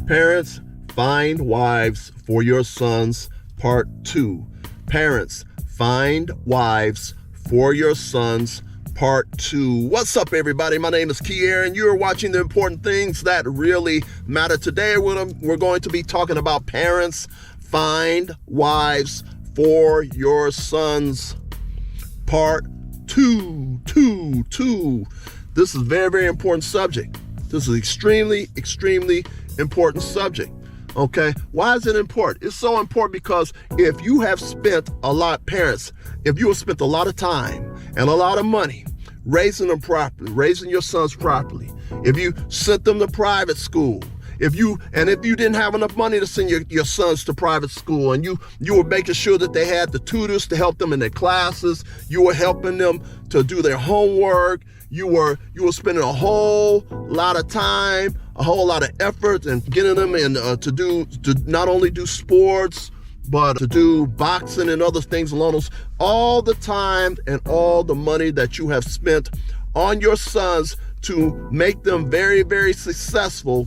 Parents, find wives for your sons, part 2. Parents, find wives for your sons, part 2. What's up, everybody? My name is Kier, and you're watching The Important Things That Really Matter. Today, we're going to be talking about parents, find wives for your sons, part 2. This is a very, very important subject. This is extremely, extremely important subject. Okay, why is it important? It's so important because if you have spent a lot, parents, if you have spent a lot of time and a lot of money raising them properly, raising your sons properly, if you sent them to private school, if you didn't have enough money to send your sons to private school, and you were making sure that they had the tutors to help them in their classes, you were helping them to do their homework, you were spending a whole lot of time, a whole lot of effort, and getting them in to not only do sports, but to do boxing and other things along those. All the time and all the money that you have spent on your sons to make them very, very successful,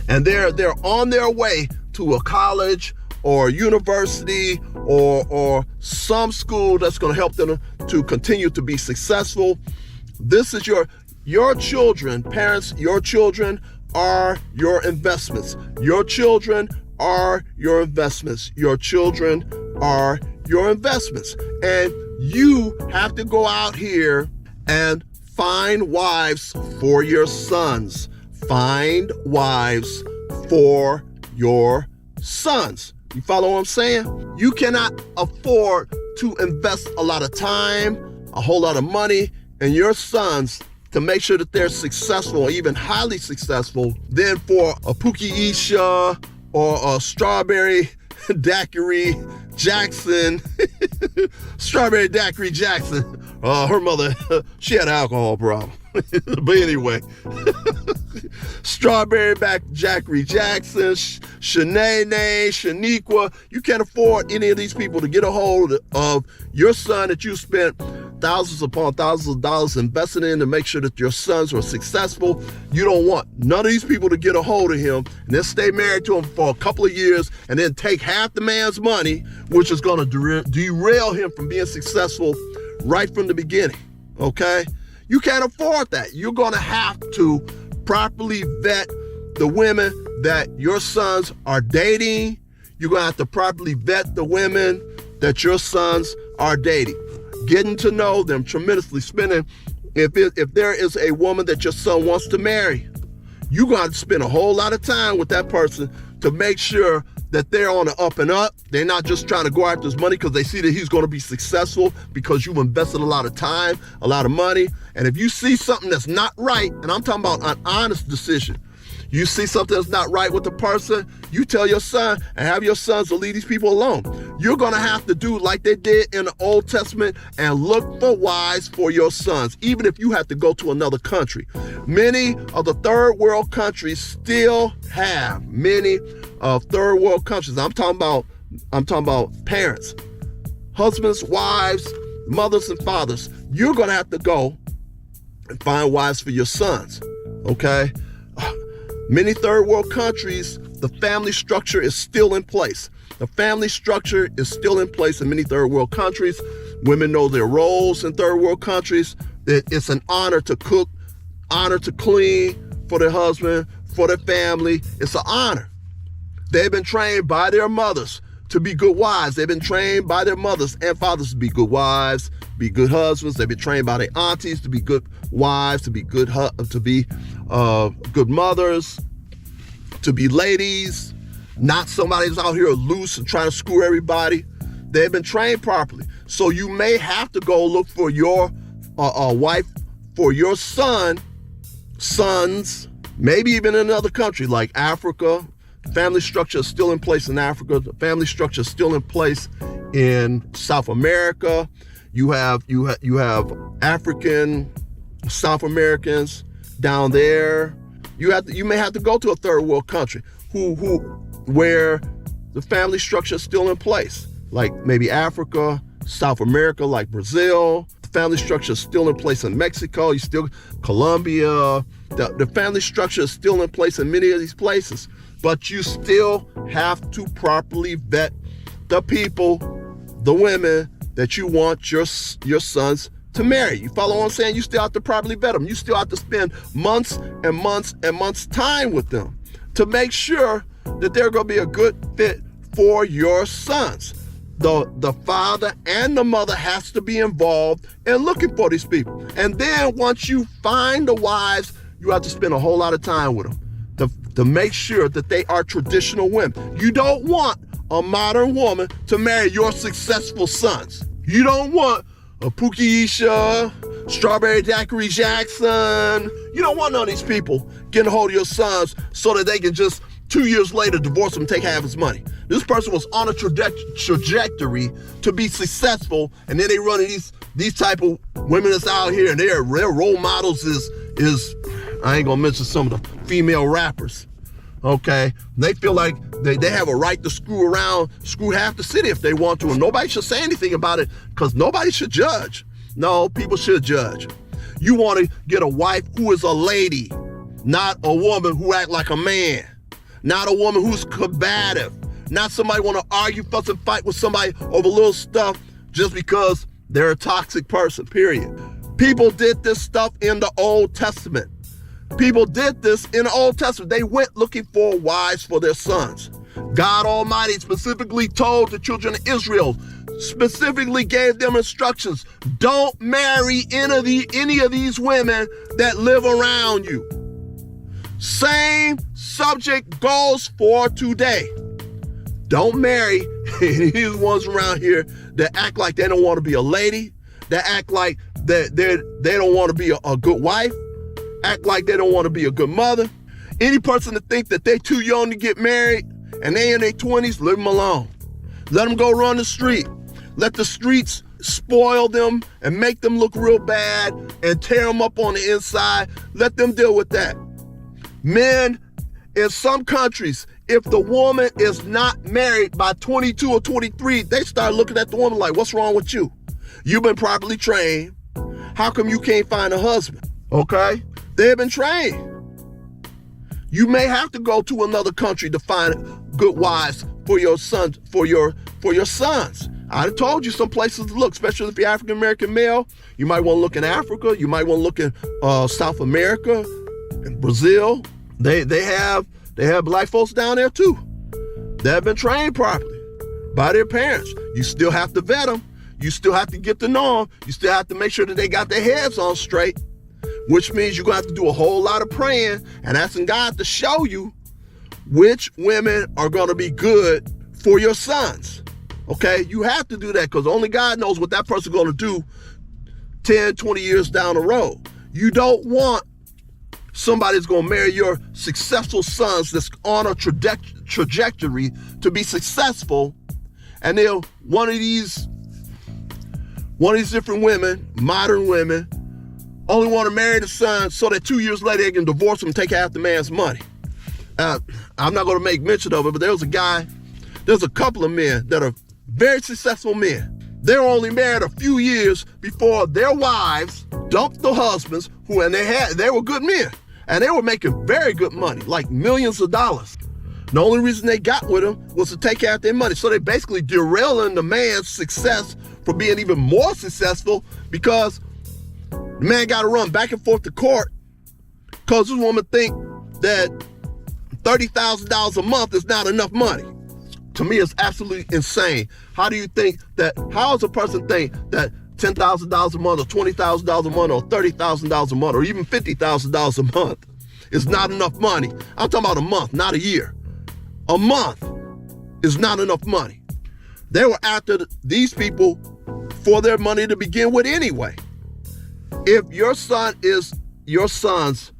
and they're on their way to a college or university or some school that's going to help them to continue to be successful. This is your children, parents. Your children are your investments. Your children are your investments. Your children are your investments. And you have to go out here and find wives for your sons. Find wives for your sons. You follow what I'm saying? You cannot afford to invest a lot of time, a whole lot of money in your sons to make sure that they're successful, or even highly successful, than for a Pookie Isha or a Strawberry Daiquiri Jackson. Strawberry Daiquiri Jackson. Her mother, she had an alcohol problem. But anyway, Strawberry Daiquiri Jackson, Shanae, Shaniqua. You can't afford any of these people to get a hold of your son that you spent thousands upon thousands of dollars invested in to make sure that your sons are successful. You don't want none of these people to get a hold of him and then stay married to him for a couple of years and then take half the man's money, which is going to derail him from being successful right from the beginning. Okay? You can't afford that. You're going to have to properly vet the women that your sons are dating. You're going to have to properly vet the women that your sons are dating. Getting to know them tremendously. If there is a woman that your son wants to marry, you're going to spend a whole lot of time with that person to make sure that they're on the up and up. They're not just trying to go after his money because they see that he's going to be successful because you've invested a lot of time, a lot of money. And if you see something that's not right, and I'm talking about an honest decision, you see something that's not right with the person, you tell your son and have your sons to leave these people alone. You're going to have to do like they did in the Old Testament and look for wives for your sons, even if you have to go to another country. Many of the third world countries still have third world countries. I'm talking about parents, husbands, wives, mothers, and fathers. You're going to have to go and find wives for your sons. Okay? Many third world countries, the family structure is still in place. The family structure is still in place in many third world countries. Women know their roles in third world countries. It's an honor to cook, honor to clean for their husband, for their family. It's an honor. They've been trained by their mothers to be good wives. They've been trained by their mothers and fathers to be good wives, be good husbands. They've been trained by their aunties to be good wives, to be good mothers, to be ladies, not somebody who's out here loose and trying to screw everybody. They've been trained properly. So you may have to go look for your wife for your sons, maybe even in another country like Africa. Family structure is still in place in Africa. The family structure is still in place in South America. You have African South Americans down there. You may have to go to a third world country where the family structure is still in place, like maybe Africa, South America, like Brazil. The family structure is still in place in Mexico. Colombia. The family structure is still in place in many of these places. but you still have to properly vet the people, the women that you want your sons to marry. You follow what I'm saying? You still have to properly vet them. You still have to spend months and months and months time with them to make sure that they're going to be a good fit for your sons. The father and the mother has to be involved in looking for these people. And then once you find the wives, you have to spend a whole lot of time with them to make sure that they are traditional women. You don't want a modern woman to marry your successful sons. You don't want a Pookie Isha, Strawberry Daiquiri Jackson. You don't want none of these people getting a hold of your sons so that they can just 2 years later divorce him and take half his money. This person was on a trajectory to be successful, and then they run these type of women that's out here, and their role models is I ain't gonna mention some of the female rappers. Okay, they feel like they have a right to screw half the city if they want to, and nobody should say anything about it because nobody should judge. No, people should judge. You want to get a wife who is a lady, not a woman who act like a man, not a woman who's combative, not somebody want to argue, fuss, and fight with somebody over little stuff just because they're a toxic person, period. People did this stuff in the Old Testament. People did this in the Old Testament. They went looking for wives for their sons. God Almighty specifically told the children of Israel, specifically gave them instructions, don't marry any of these women that live around you. Same subject goes for today. Don't marry any of these ones around here that act like they don't want to be a lady, that act like they don't want to be a good wife, act like they don't want to be a good mother. Any person that think that they're too young to get married and they in their 20s, leave them alone. Let them go run the street. Let the streets spoil them and make them look real bad and tear them up on the inside. Let them deal with that. Men, in some countries, if the woman is not married by 22 or 23, they start looking at the woman like, what's wrong with you? You've been properly trained. How come you can't find a husband? Okay? They've been trained. You may have to go to another country to find good wives for your sons, for your sons. I told you some places to look, especially if you're African American male. You might want to look in Africa. You might want to look in South America, in Brazil. They have black folks down there too. They have been trained properly by their parents. You still have to vet them. You still have to get to know them. You still have to make sure that they got their heads on straight, which means you're going to have to do a whole lot of praying and asking God to show you which women are going to be good for your sons. Okay? You have to do that because only God knows what that person's going to do 10, 20 years down the road. You don't want somebody that's going to marry your successful sons that's on a trajectory to be successful, and then one of these different women, modern women, only want to marry the son so that 2 years later they can divorce him and take half the man's money. I'm not going to make mention of it, but there's a couple of men that are very successful men. They were only married a few years before their wives dumped the husbands they were good men. And they were making very good money, like millions of dollars. The only reason they got with them was to take out their money. So they basically derailing the man's success for being even more successful because the man got to run back and forth to court because this woman think that $30,000 a month is not enough money. To me, it's absolutely insane. How does a person think that $10,000 a month or $20,000 a month or $30,000 a month or even $50,000 a month is not enough money? I'm talking about a month, not a year. A month is not enough money. They were after these people for their money to begin with anyway. If your sons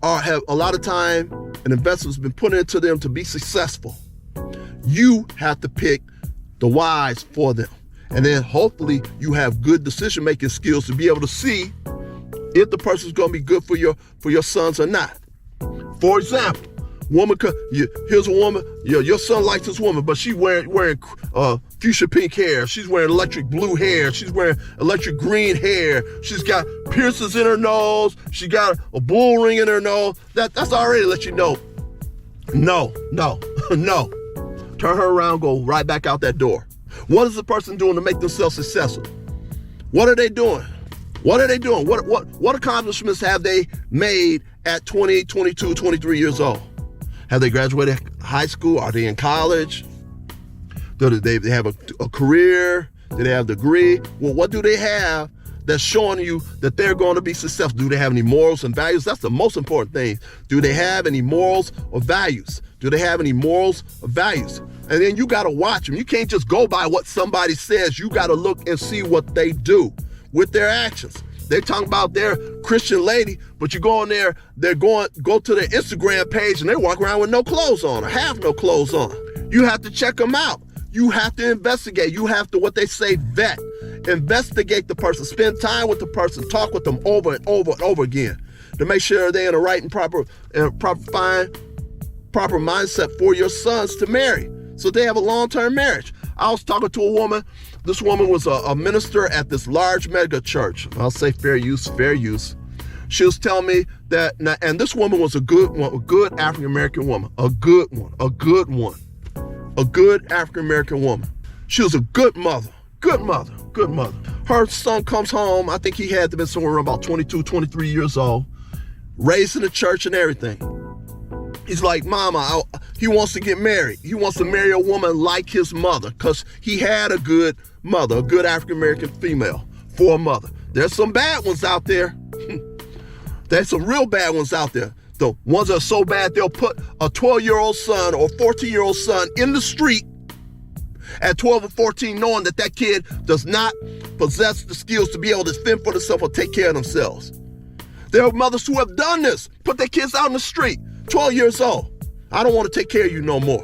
have a lot of time and investments been put into them to be successful, you have to pick the wives for them. And then hopefully you have good decision-making skills to be able to see if the person's going to be good for your sons or not. For example, here's a woman, your son likes this woman, but she's wearing fuchsia pink hair. She's wearing electric blue hair. She's wearing electric green hair. She's got piercings in her nose. She got a bull ring in her nose. That's already let you know No, no, no. Turn her around, go right back out that door. What is the person doing to make themselves successful? What are they doing? What are they doing? What accomplishments have they made at 20, 22, 23 years old? Have they graduated high school? Are they in college? Do they have a career? Do they have a degree? Well, what do they have that's showing you that they're going to be successful? Do they have any morals and values? That's the most important thing. Do they have any morals or values? Do they have any morals or values? And then you got to watch them. You can't just go by what somebody says. You got to look and see what they do with their actions. They're talking about their Christian lady, but you go on there, go to their Instagram page and they walk around with no clothes on or have no clothes on. You have to check them out. You have to investigate. You have to, what they say, vet. Investigate the person. Spend time with the person. Talk with them over and over and over again to make sure they're in the right and proper mindset for your sons to marry, so they have a long-term marriage. I was talking to a woman. This woman was a minister at this large mega church. I'll say fair use. She was telling me that, and this woman was a good African-American woman, a good African-American woman. She was a good mother. Her son comes home. I think he had to be somewhere around about 22, 23 years old, raised in the church and everything. He's like, Mama, he wants to get married. He wants to marry a woman like his mother because he had a good mother, a good African-American female for a mother. There's some bad ones out there. There's some real bad ones out there. The ones that are so bad, they'll put a 12-year-old son or 14-year-old son in the street at 12 or 14, knowing that that kid does not possess the skills to be able to fend for themselves or take care of themselves. There are mothers who have done this, put their kids out in the street, 12 years old. I don't want to take care of you no more.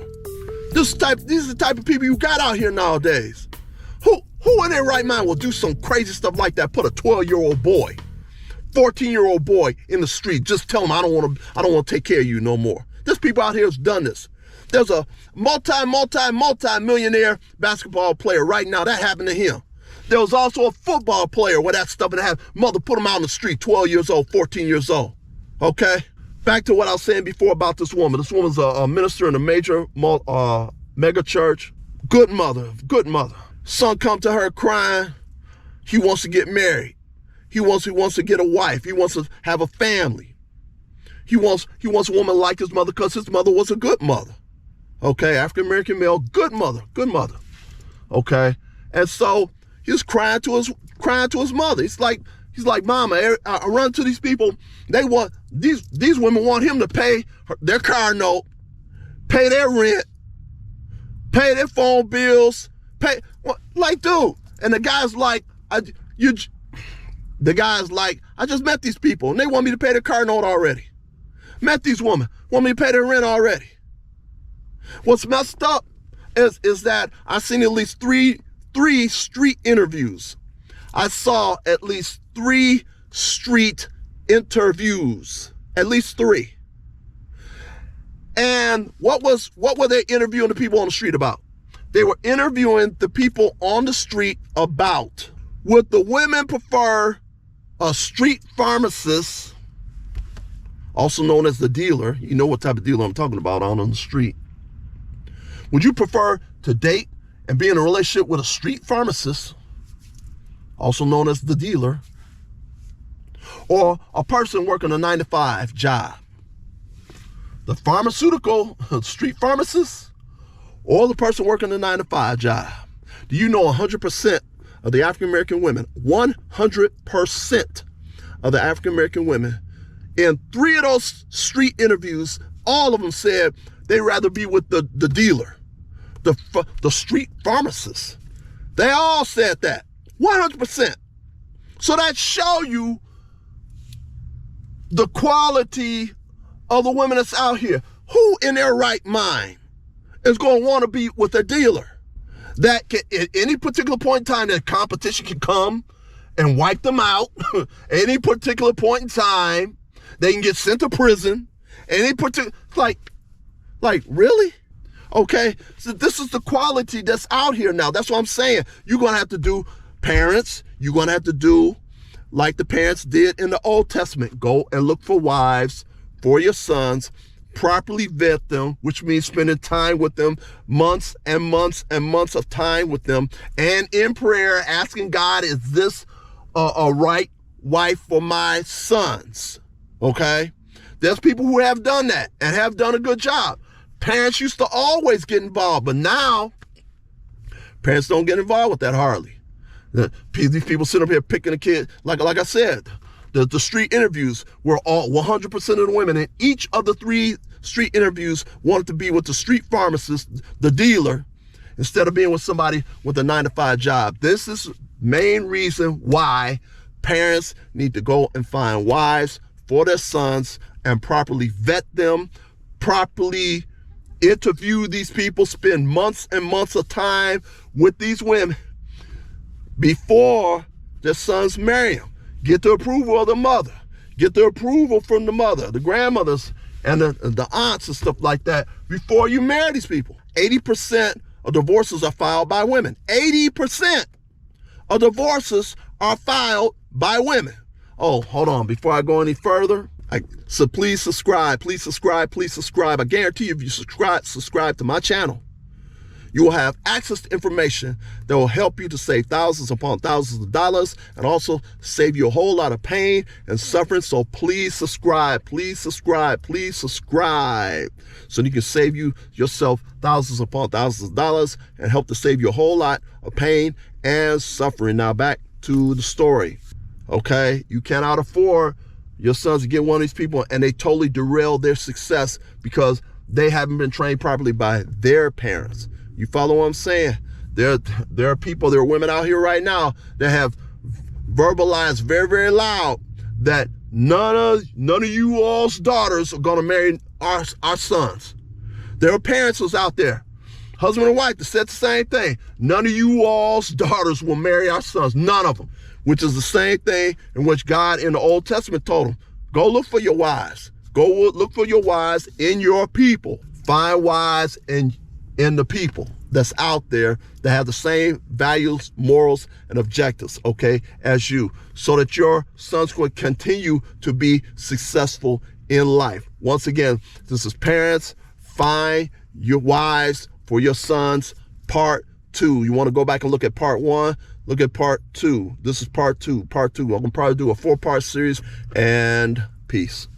These are the type of people you got out here nowadays. Who in their right mind will do some crazy stuff like that? Put a 12-year-old boy, 14-year-old boy in the street. Just tell them I don't want to take care of you no more. There's people out here who's done this. There's a multi-millionaire basketball player right now. That happened to him. There was also a football player where that stuff happened. Mother put him out in the street, 12 years old, 14 years old. Okay? Back to what I was saying before about this woman. This woman's a minister in a major mega church. Good mother. Son come to her crying. He wants to get married. He wants to get a wife. He wants to have a family. He wants a woman like his mother because his mother was a good mother. Okay, African-American male, good mother. Okay, and so he's crying to his mother. He's like, Mama, I run to these people. They want these women want him to pay their car note, pay their rent, pay their phone bills, like, dude. And the guy's like, I just met these people and they want me to pay their car note already. Met these women, want me to pay their rent already. What's messed up is that I've seen at least three street interviews. I saw at least 3 street interviews, at least 3. And what were they interviewing the people on the street about? They were interviewing the people on the street about, would the women prefer a street pharmacist, also known as the dealer? You know what type of dealer I'm talking about out on the street. Would you prefer to date and be in a relationship with a street pharmacist, also known as the dealer, or a person working a 9-to-5 job? The pharmaceutical street pharmacist or the person working a 9-to-5 job? Do you know 100% of the African-American women, 100% of the African-American women, in 3 of those street interviews, all of them said they'd rather be with the dealer, the street pharmacist. They all said that, 100%. So that show you the quality of the women that's out here. Who in their right mind is going to want to be with a dealer that can, at any particular point in time, that competition can come and wipe them out? Any particular point in time, they can get sent to prison. Any particular, like really? Okay, so this is the quality that's out here now. That's what I'm saying. You're going to have to do, parents, you're going to have to do like the parents did in the Old Testament. Go and look for wives for your sons. properly vet them, which means spending time with them, months and months and months of time with them, and in prayer, asking God, is this a right wife for my sons? Okay? There's people who have done that and have done a good job. Parents used to always get involved, but now parents don't get involved with that hardly. These people sit up here picking a kid. Like I said, the street interviews were all 100% of the women in each of the 3 street interviews wanted to be with the street pharmacist, the dealer, instead of being with somebody with a 9-to-5 job. This is main reason why parents need to go and find wives for their sons and properly vet them, properly interview these people, spend months and months of time with these women before their sons marry them. Get the approval of the mother. Get the approval from the mother, the grandmothers, and the aunts and stuff like that before you marry these people. 80% of divorces are filed by women. 80% of divorces are filed by women. Oh, hold on. Before I go any further, so please subscribe. Please subscribe. Please subscribe. I guarantee you, if you subscribe to my channel, you will have access to information that will help you to save thousands upon thousands of dollars and also save you a whole lot of pain and suffering. So please subscribe, please subscribe, please subscribe, so you can save yourself thousands upon thousands of dollars and help to save you a whole lot of pain and suffering. Now back to the story. Okay, you cannot afford your sons to get one of these people and they totally derail their success because they haven't been trained properly by their parents. You follow what I'm saying? There are people, there are women out here right now that have verbalized very, very loud that none of you all's daughters are gonna marry our sons. There are parents who's out there, husband and wife, that said the same thing. None of you all's daughters will marry our sons. None of them. Which is the same thing in which God in the Old Testament told them, go look for your wives. Go look for your wives in your people. Find wives in the people that's out there that have the same values, morals, and objectives, okay, as you, so that your sons will continue to be successful in life. Once again, this is Parents Find Your Wives for Your Sons, Part 2. You want to go back and look at Part 1, look at Part 2. This is Part 2. I'm going to probably do a 4-part series, and peace.